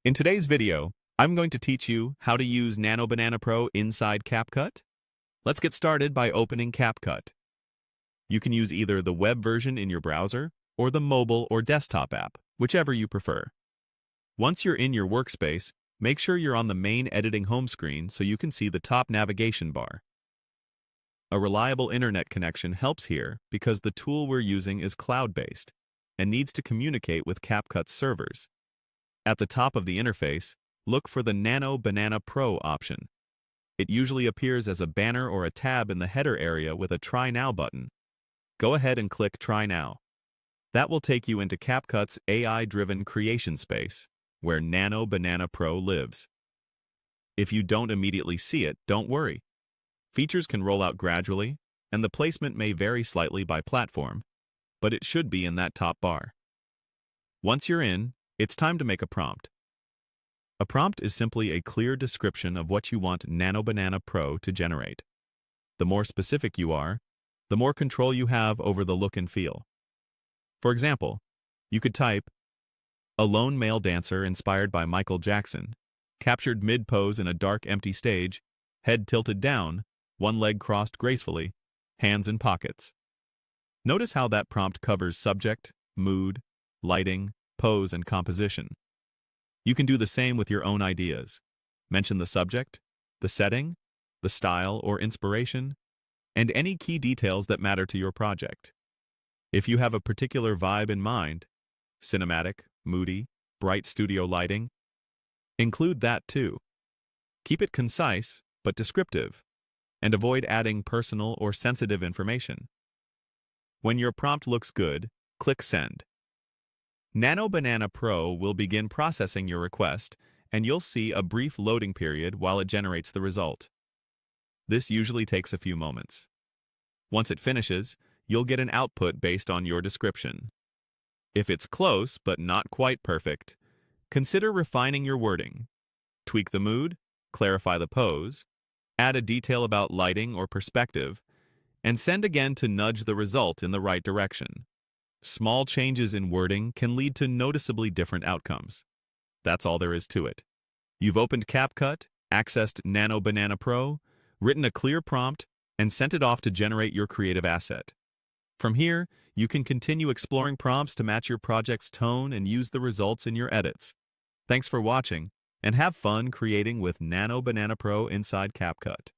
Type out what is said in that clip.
In today's video, I'm going to teach you how to use Nano Banana Pro inside CapCut. Let's get started by opening CapCut. You can use either the web version in your browser or the mobile or desktop app, whichever you prefer. Once you're in your workspace, make sure you're on the main editing home screen so you can see the top navigation bar. A reliable internet connection helps here because the tool we're using is cloud-based and needs to communicate with CapCut's servers. At the top of the interface, look for the Nano Banana Pro option. It usually appears as a banner or a tab in the header area with a Try Now button. Go ahead and click Try Now. That will take you into CapCut's AI-driven creation space, where Nano Banana Pro lives. If you don't immediately see it, don't worry. Features can roll out gradually, and the placement may vary slightly by platform, but it should be in that top bar. Once you're in, it's time to make a prompt. A prompt is simply a clear description of what you want Nano Banana Pro to generate. The more specific you are, the more control you have over the look and feel. For example, you could type, "A lone male dancer inspired by Michael Jackson, captured mid-pose in a dark empty stage, head tilted down, one leg crossed gracefully, hands in pockets." Notice how that prompt covers subject, mood, lighting, pose, and composition. You can do the same with your own ideas. Mention the subject, the setting, the style or inspiration, and any key details that matter to your project. If you have a particular vibe in mind, cinematic, moody, bright studio lighting, include that too. Keep it concise but descriptive, and avoid adding personal or sensitive information. When your prompt looks good, click Send. Nano Banana Pro will begin processing your request, and you'll see a brief loading period while it generates the result. This usually takes a few moments. Once it finishes, you'll get an output based on your description. If it's close but not quite perfect, consider refining your wording. Tweak the mood, clarify the pose, add a detail about lighting or perspective, and send again to nudge the result in the right direction. Small changes in wording can lead to noticeably different outcomes. That's all there is to it. You've opened CapCut, accessed Nano Banana Pro, written a clear prompt, and sent it off to generate your creative asset. From here, you can continue exploring prompts to match your project's tone and use the results in your edits. Thanks for watching, and have fun creating with Nano Banana Pro inside CapCut.